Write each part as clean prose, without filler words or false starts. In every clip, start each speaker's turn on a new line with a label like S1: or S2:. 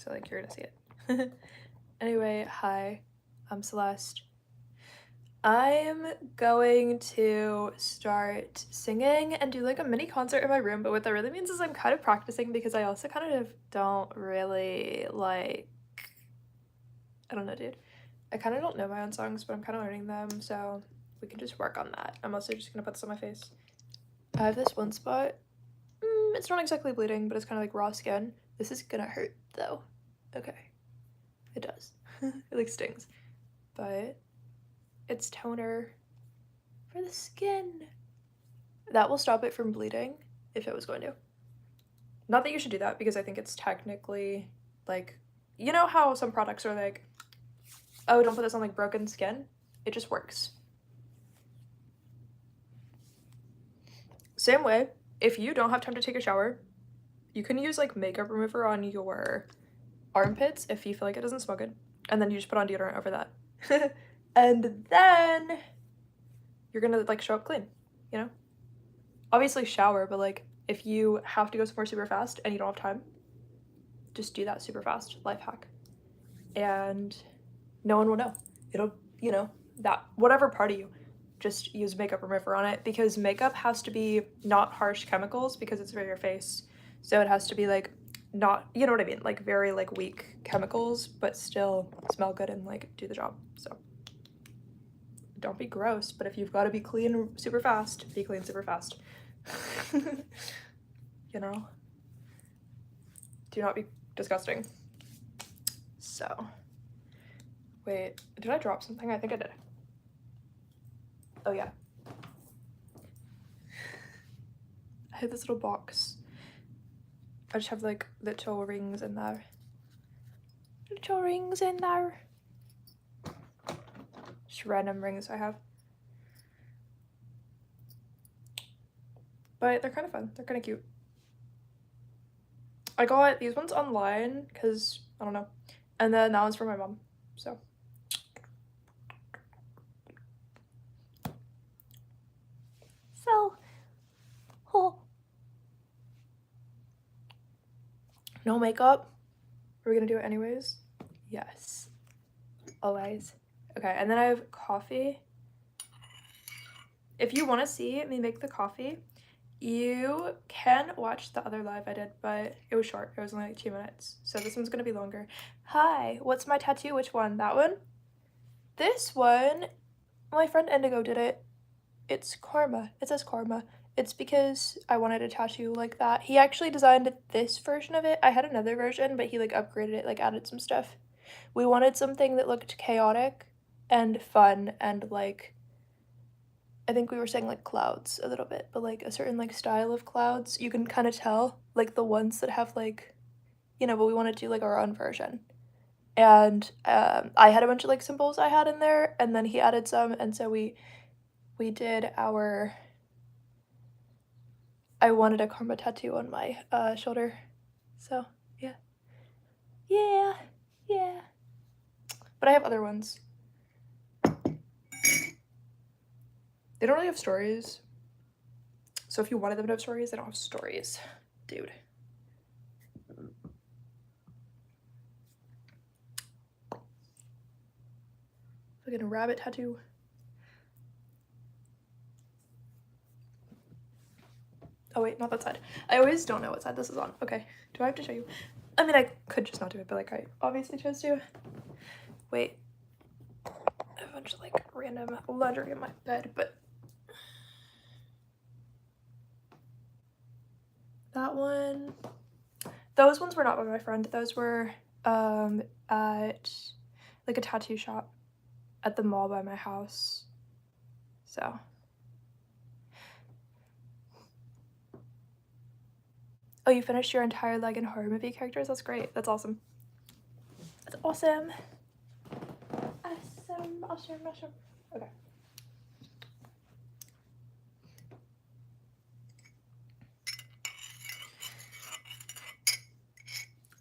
S1: so like you're gonna see it. Anyway, hi, I'm Celeste. I'm going to start singing and do like a mini concert in my room, but what that really means is I'm kind of practicing because I also kind of don't really like, I don't know, dude. I kind of don't know my own songs, but I'm kind of learning them, so we can just work on that. I'm also just gonna put this on my face. I have this one spot. It's not exactly bleeding, but it's kind of like raw skin. This is gonna hurt though. Okay. It does. It like stings. But it's toner for the skin. That will stop it from bleeding if it was going to. Not that you should do that because I think it's technically like, you know how some products are like, oh, don't put this on like broken skin? It just works. Same way, if you don't have time to take a shower, you can use like makeup remover on your armpits if you feel like it doesn't smell good. And then you just put on deodorant over that. And then you're gonna like show up clean, you know? Obviously shower, but like if you have to go somewhere super fast and you don't have time, just do that super fast. Life hack. And no one will know. It'll, you know, that whatever part of you, just use makeup remover on it because makeup has to be not harsh chemicals because it's for your face. So it has to be like not, you know what I mean, like very like weak chemicals, but still smell good and like do the job. So don't be gross, but if you've got to be clean super fast, be clean super fast. You know, do not be disgusting. So wait, did I drop something? I think I did. Oh yeah, I have this little box. I just have like little rings in there. Little rings in there. Just random rings I have. But they're kind of fun. They're kind of cute. I got these ones online because, I don't know. And then that one's for my mom, so. So, oh. No makeup? Are we gonna do it anyways? Yes. Always. Okay, and then I have coffee. If you want to see me make the coffee, you can watch the other live I did, but it was short. It was only like 2 minutes. So this one's gonna be longer. Hi, what's my tattoo? Which one? That one? This one, my friend Indigo did it. It's Karma. It says Karma. It's because I wanted a tattoo like that. He actually designed this version of it. I had another version, but he like upgraded it, like added some stuff. We wanted something that looked chaotic and fun and like, I think we were saying like clouds a little bit, but like a certain like style of clouds. You can kind of tell like the ones that have like, you know, but we want to do like our own version. And I had a bunch of like symbols I had in there, and then he added some, and so we did our, I wanted a karma tattoo on my shoulder. So yeah. Yeah. Yeah. But I have other ones. They don't really have stories. So if you wanted them to have stories, they don't have stories. Dude. Fucking a rabbit tattoo. Oh wait, not that side. I always don't know what side this is on. Okay, do I have to show you? I mean, I could just not do it, but like I obviously chose to. Wait. I have a bunch of like random laundry in my bed, but that one, those ones were not by my friend. Those were at like a tattoo shop at the mall by my house. So oh, you finished your entire leg in horror movie characters? That's great. That's awesome. That's awesome. Awesome. Okay.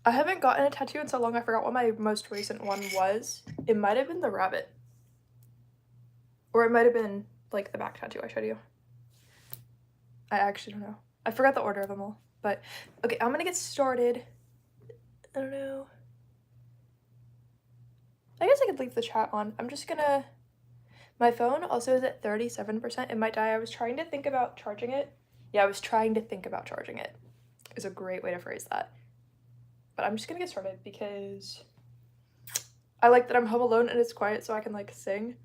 S1: I haven't gotten a tattoo in so long I forgot what my most recent one was. It might have been the rabbit. Or it might have been like the back tattoo I showed you. I actually don't know. I forgot the order of them all. But okay, I'm gonna get started. I don't know. could leave the chat on. I'm just gonna, my phone also is at 37%. It might die. I was trying to think about charging it. Yeah, I was trying to think about charging it. Is a great way to phrase that. But I'm just gonna get started because I like that I'm home alone and it's quiet so I can like sing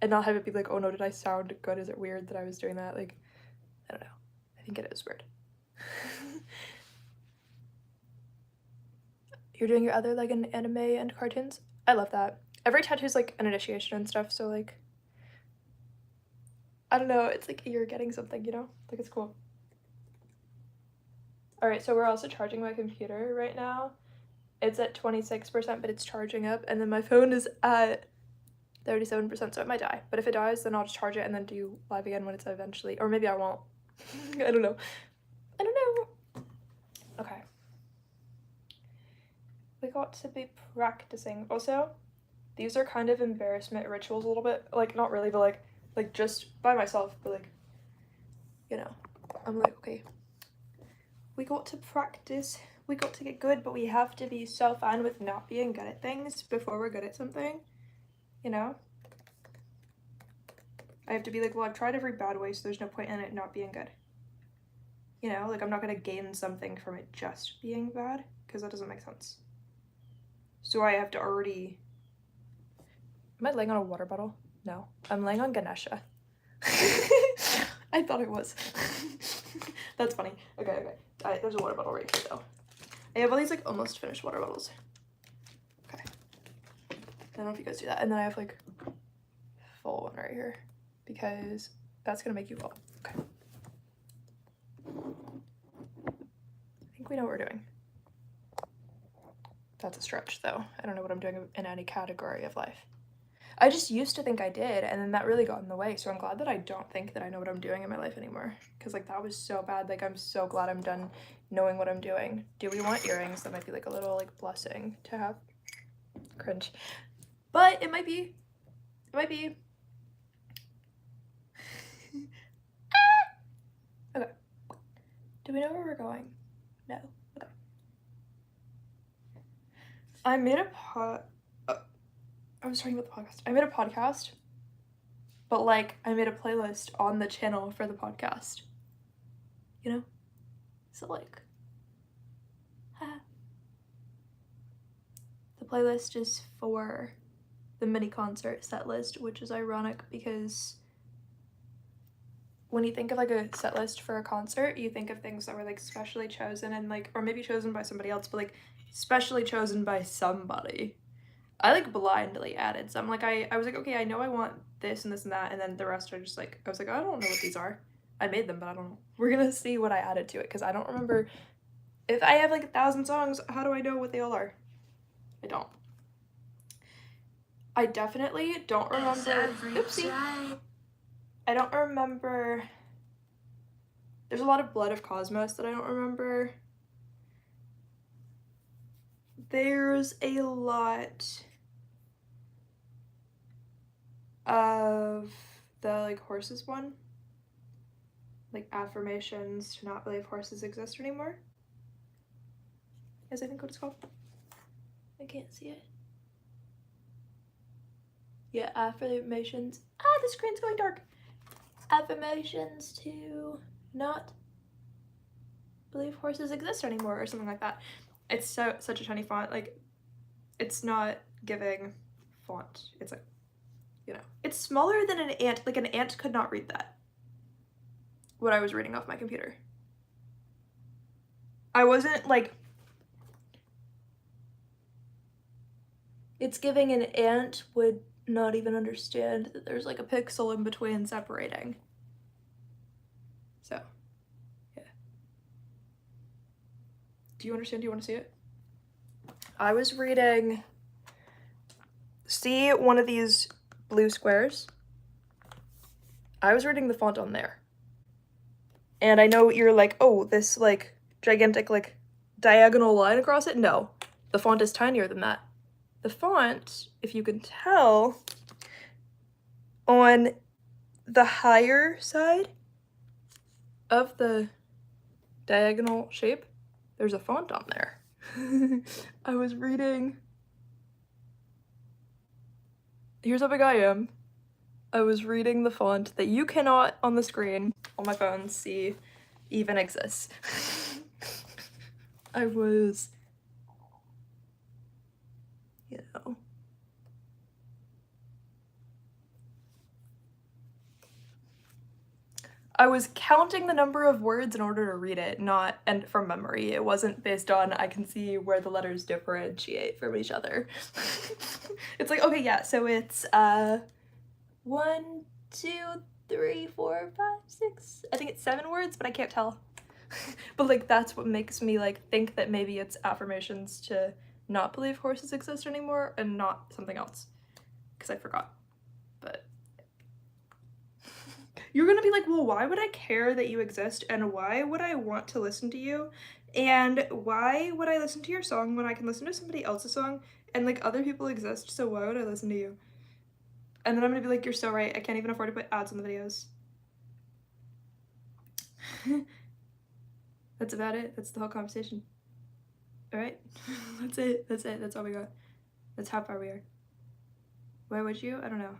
S1: and not have it be like, oh no, did I sound good? Is it weird that I was doing that? Like, I don't know. I think it is weird. You're doing your other like an anime and cartoons? I love that. Every tattoo's like an initiation and stuff, so like, I don't know, it's like you're getting something, you know? Like, it's cool. Alright, so we're also charging my computer right now. It's at 26%, but it's charging up, and then my phone is at 37%, so it might die. But if it dies, then I'll just charge it and then do live again when it's eventually, or maybe I won't. I don't know. I don't know. Okay. We got to be practicing. Also, these are kind of embarrassment rituals a little bit. Like, not really, but like just by myself, but like, you know, I'm like, okay, we got to practice, we got to get good, but we have to be so fine with not being good at things before we're good at something, you know? I have to be like, well, I've tried every bad way, so there's no point in it not being good. You know, like, I'm not gonna gain something from it just being bad, because that doesn't make sense. So I have to already... Am I laying on a water bottle? No, I'm laying on Ganesha. I thought it was. That's funny. Okay. There's a water bottle right here, though. I have all these, like, almost finished water bottles. Okay. I don't know if you guys do that. And then I have, like, full one right here. Because that's gonna make you full. Okay. I think we know what we're doing. That's a stretch, though. I don't know what I'm doing in any category of life. I just used to think I did, and then that really got in the way, so I'm glad that I don't think that I know what I'm doing in my life anymore, because, like, that was so bad. Like, I'm so glad I'm done knowing what I'm doing. Do we want earrings? That might be, like, a little, like, blessing to have. Cringe. But it might be. It might be. Okay. Do we know where we're going? No. Okay. I made a I was talking about the podcast. I made a podcast, but like I made a playlist on the channel for the podcast. You know? So like, the playlist is for the mini concert set list, which is ironic because when you think of like a set list for a concert, you think of things that were like specially chosen and like, or maybe chosen by somebody else, but like specially chosen by somebody. I like blindly added some. Like I was like, okay, I know I want this and this and that, and then the rest are just like, I was like, I don't know what these are. I made them, but I don't know. We're gonna see what I added to it because I don't remember. If I have like 1,000 songs, how do I know what they all are? I don't. I definitely don't remember. Oopsie. I don't remember. There's a lot of Blood of Cosmos that I don't remember. There's a lot of the like horses one, like affirmations to not believe horses exist anymore, is I think what it's called. I can't see it. Yeah, affirmations. The screen's going dark. Affirmations to not believe horses exist anymore, or something like that. It's such a tiny font. Like, it's not giving font. It's like, you know, it's smaller than an ant. Like, an ant could not read that. What I was reading off my computer. I wasn't like, it's giving an ant would not even understand that there's like a pixel in between separating. So, yeah. Do you understand? Do you want to see it? I was reading, see one of these blue squares? I was reading the font on there. And I know you're like, oh, this like gigantic like diagonal line across it. No, the font is tinier than that. The font, if you can tell, on the higher side of the diagonal shape, there's a font on there. I was reading here's how big I am. I was reading the font that you cannot on the screen on my phone see even exists. I was, you know. I was counting the number of words in order to read it, not and from memory. It wasn't based on I can see where the letters differentiate from each other. It's like, okay, yeah, so it's 1, 2, 3, 4, 5, 6. I think it's 7 words, but I can't tell. But like that's what makes me like think that maybe it's affirmations to not believe horses exist anymore and not something else. Because I forgot. But you're gonna be like, well, why would I care that you exist, and why would I want to listen to you, and why would I listen to your song when I can listen to somebody else's song, and like other people exist, so why would I listen to you? And then I'm gonna be like, you're so right, I can't even afford to put ads on the videos. That's about it. That's the whole conversation. All right. That's it. That's all we got. That's how far we are. Why would you? I don't know.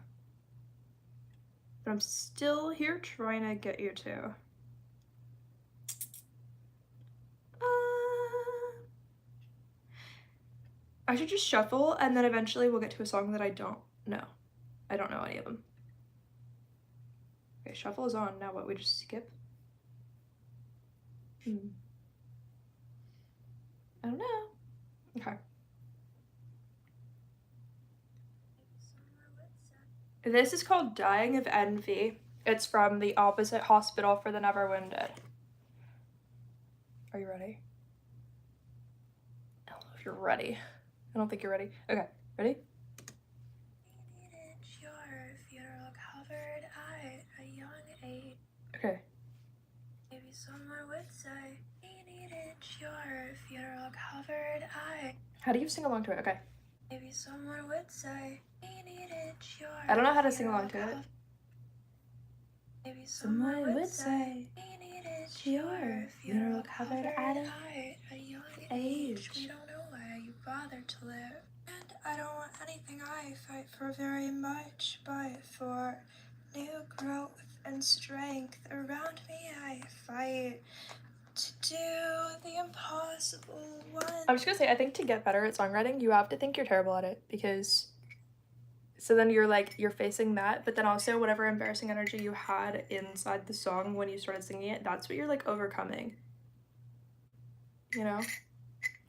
S1: But I'm still here trying to get you to. I should just shuffle and then eventually we'll get to a song that I don't know. I don't know any of them. Okay, shuffle is on. Now what? We just skip? I don't know. Okay. This is called Dying of Envy. It's from The Opposite Hospital for the Never Wounded. Are you ready? I don't know if you're ready. I don't think you're ready. Okay, ready? Okay. Maybe someone would say he needed your funeral covered eye. How do you sing along to it? Okay. Maybe someone would say he needed your I don't know how to sing along to it. Maybe someone would say he needed your funeral covered eye at a young age. We don't know why you bothered to live. And I don't want anything I fight for very much, but for new growth and strength around me I fight to do the impossible one. I'm just gonna say, I think to get better at songwriting, you have to think you're terrible at it, because so then you're like, you're facing that, but then also whatever embarrassing energy you had inside the song when you started singing it, that's what you're like overcoming, you know?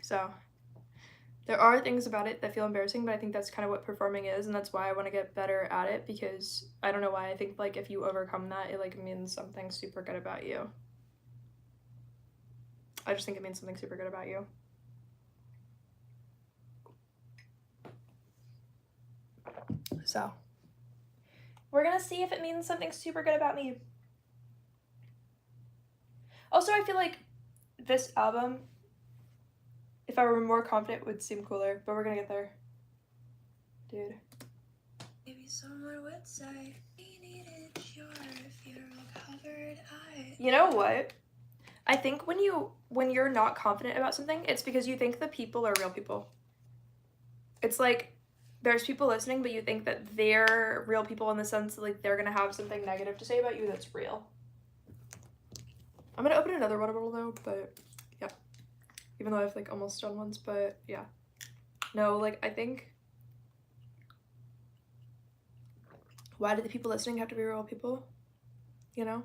S1: So there are things about it that feel embarrassing, but I think that's kind of what performing is, and that's why I want to get better at it, because I don't know why, I think like if you overcome that, it like means something super good about you. I just think it means something super good about you. So we're gonna see if it means something super good about me. Also, I feel like this album, if I were more confident, would seem cooler, but we're gonna get there. Dude. Maybe someone would say he needed your funeral covered eye. You know what? I think when you're not confident about something, it's because you think the people are real people. It's like there's people listening, but you think that they're real people in the sense that like they're gonna have something negative to say about you that's real. I'm gonna open another water bottle though, but yeah. Even though I've like almost done ones, but yeah. No, like I think, why do the people listening have to be real people? You know?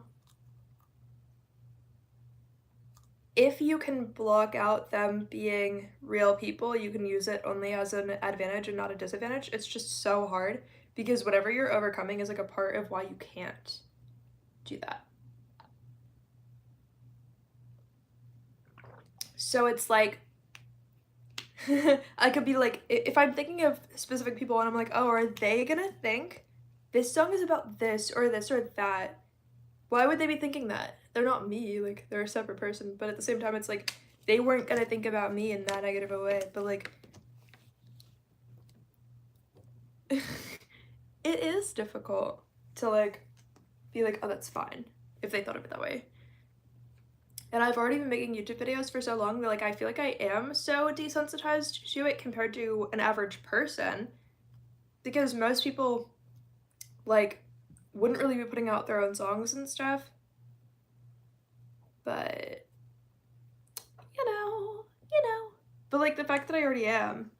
S1: If you can block out them being real people, you can use it only as an advantage and not a disadvantage. It's just so hard because whatever you're overcoming is like a part of why you can't do that. So it's like, I could be like, if I'm thinking of specific people and I'm like, oh, are they gonna think this song is about this or that? Why would they be thinking that? They're not me, like, they're a separate person, but at the same time, it's like, they weren't gonna think about me in that negative a way, but like, it is difficult to like, be like, oh, that's fine, if they thought of it that way. And I've already been making YouTube videos for so long that like, I feel like I am so desensitized to it compared to an average person, because most people, like, wouldn't really be putting out their own songs and stuff, but, you know. But, like, the fact that I already am,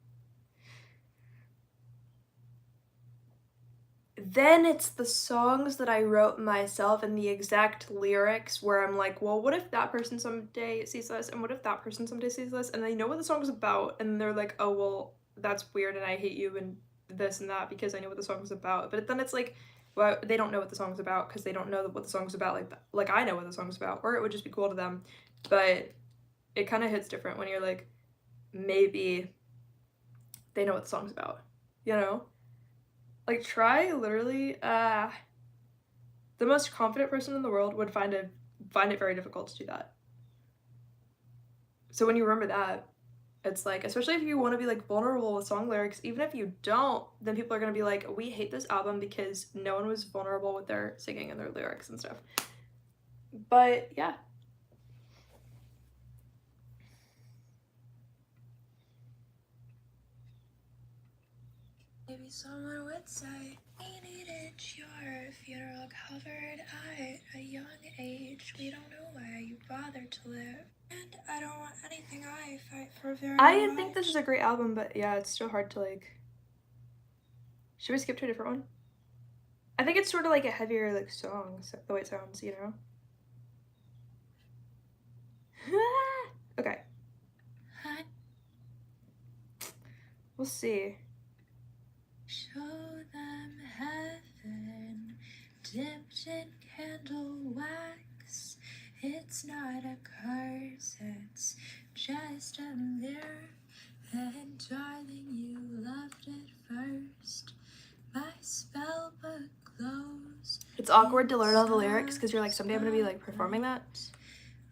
S1: then it's the songs that I wrote myself and the exact lyrics where I'm like, well, what if that person someday sees this, and what if that person someday sees this, and they know what the song's about, and they're like, oh, well, that's weird, and I hate you, and this and that, because I know what the song's about. But then it's like, well, they don't know what the song's about, because they don't know what the song's about like I know what the song's about, or it would just be cool to them. But it kind of hits different when you're like, maybe they know what the song's about, you know? Like, try literally, the most confident person in the world would find it very difficult to do that. So when you remember that, it's like, especially if you want to be like vulnerable with song lyrics, even if you don't, then people are going to be like, we hate this album because no one was vulnerable with their singing and their lyrics and stuff. But yeah. Maybe someone would say, we needed your funeral covered at a young age. We don't know why you bothered to live. And I don't want anything I fight for very much. I think this is a great album, but yeah, it's still hard to like... Should we skip to a different one? I think it's sort of like a heavier like song, so the way it sounds, you know? Okay. We'll see. Show them heaven dipped in candle wax. It's not a curse, it's just a mirror. And darling, you loved it first. My spell book glows. It's awkward to learn all the lyrics because you're like, someday I'm gonna be like performing that.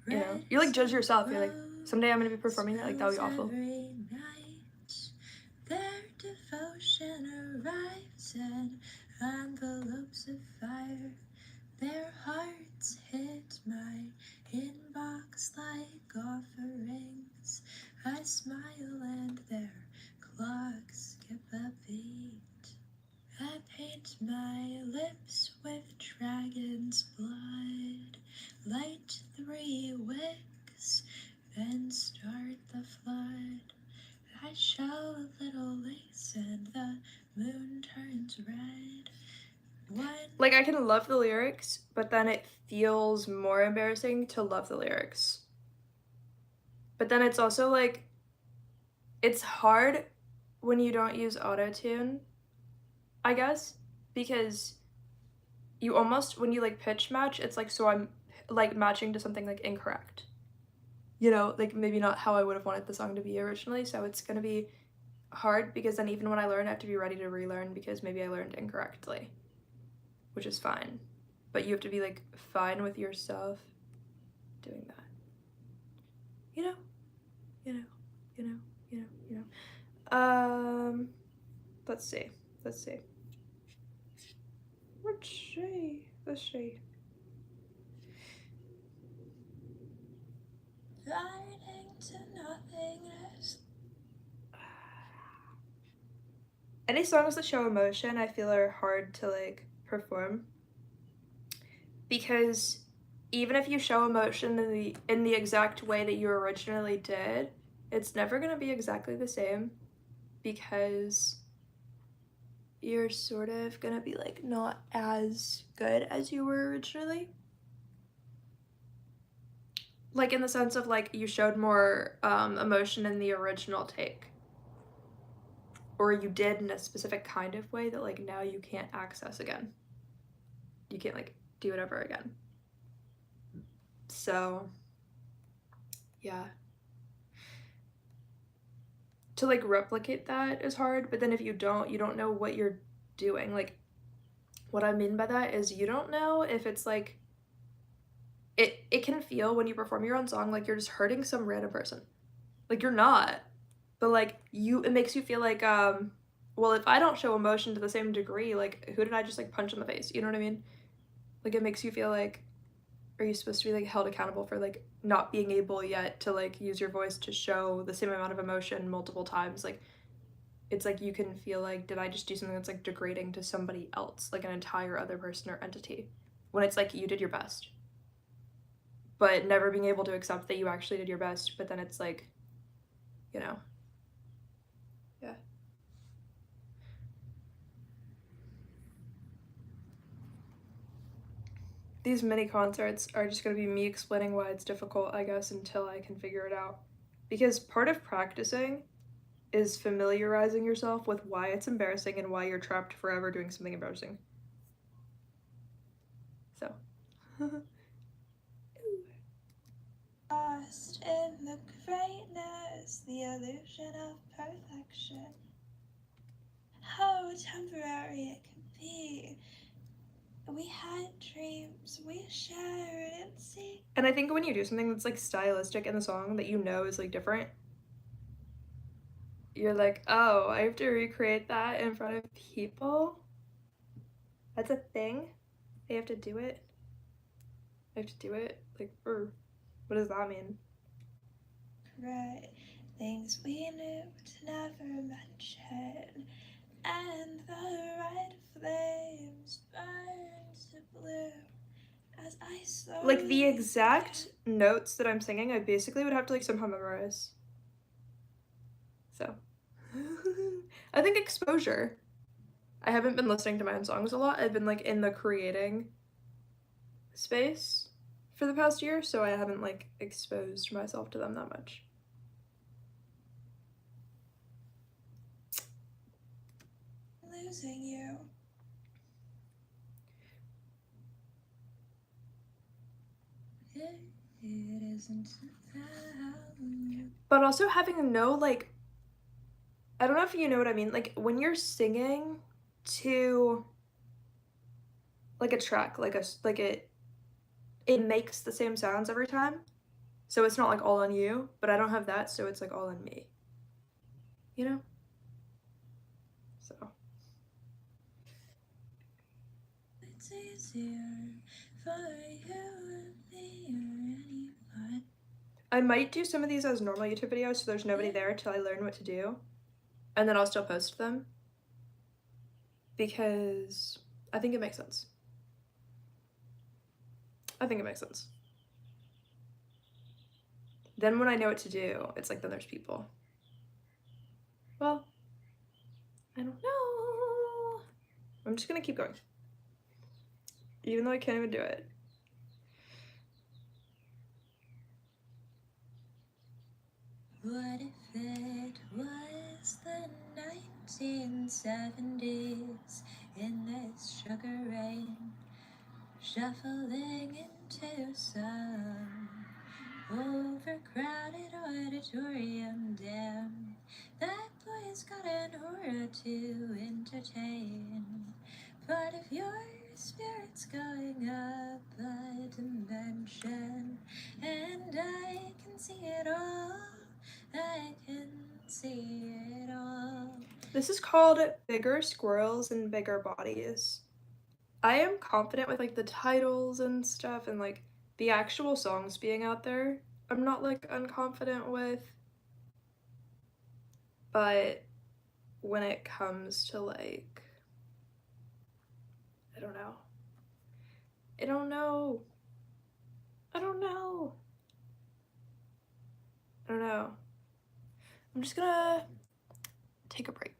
S1: You know, you're like, judge yourself. You're like, someday I'm gonna be performing that. Like, that would be awful. Their devotion arrives in envelopes of fire. Their hearts hit my inbox like offerings. I smile and their clocks skip a beat. I paint my lips with dragon's blood. Light 3 wicks, then start the flood. I show a little lace and the moon turns red. Like, I can love the lyrics, but then it feels more embarrassing to love the lyrics. But then it's also like, it's hard when you don't use auto-tune, I guess, because you almost, when you like pitch match, it's like, so I'm like matching to something like incorrect. You know, like maybe not how I would have wanted the song to be originally, so it's gonna be hard because then even when I learn, I have to be ready to relearn because maybe I learned incorrectly, which is fine. But you have to be like fine with yourself doing that. You know? You know, you know, you know, you know. Let's see. Let's see. Let's see. Fading to nothingness. Any songs that show emotion I feel are hard to like perform, because even if you show emotion in the exact way that you originally did, it's never gonna be exactly the same because you're sort of gonna be like not as good as you were originally. Like in the sense of like you showed more emotion in the original take. Or you did in a specific kind of way that like now you can't access again. You can't like do it ever again. So yeah. To like replicate that is hard, but then if you don't know what you're doing. Like what I mean by that is you don't know if it's like it can feel when you perform your own song like you're just hurting some random person. Like you're not. But like it makes you feel like well, if I don't show emotion to the same degree, like who did I just like punch in the face? You know what I mean? Like it makes you feel like, are you supposed to be like held accountable for like not being able yet to like use your voice to show the same amount of emotion multiple times? Like it's like you can feel like, did I just do something that's like degrading to somebody else, like an entire other person or entity, when it's like you did your best, but never being able to accept that you actually did your best. But then it's like, you know, yeah. These mini concerts are just going to be me explaining why it's difficult, I guess, until I can figure it out. Because part of practicing is familiarizing yourself with why it's embarrassing and why you're trapped forever doing something embarrassing. So.
S2: Lost in the greatness, the illusion of perfection. How temporary it can be. We had dreams, we shared and see.
S1: And I think when you do something that's like stylistic in the song that you know is like different, you're like, oh, I have to recreate that in front of people? That's a thing? They have to do it? I have to do it? Like, what does that mean?
S2: Right, things we knew to never mention. And the red flames burned to blue as I slowly
S1: Like the exact notes that I'm singing, I basically would have to like somehow memorize. So. I think exposure. I haven't been listening to my own songs a lot. I've been like in the creating space for the past year, so I haven't like exposed myself to them that much.
S2: losing you. It isn't
S1: But also having no like, I don't know if you know what I mean, like when you're singing to like a track, like it makes the same sounds every time. So it's not like all on you, but I don't have that, so it's like all on me. You know? So
S2: it's easier for you and me or anyone.
S1: I might do some of these as normal YouTube videos so there's nobody there till I learn what to do. And then I'll still post them. Because I think it makes sense. I think it makes sense. Then when I know what to do, it's like then there's people. Well, I don't know. I'm just gonna keep going. Even though I can't even do it.
S2: What if it was the 1970s in this sugar rain, shuffling into some overcrowded auditorium? Damn, that boy's got an aura to entertain. But if your spirit's going up a dimension, and I can see it all, I can see it all.
S1: This is called Bigger Squirrels and Bigger Bodies. I am confident with like the titles and stuff and like the actual songs being out there. I'm not like unconfident with. But when it comes to like, I don't know. I don't know. I don't know. I don't know. I'm just gonna take a break.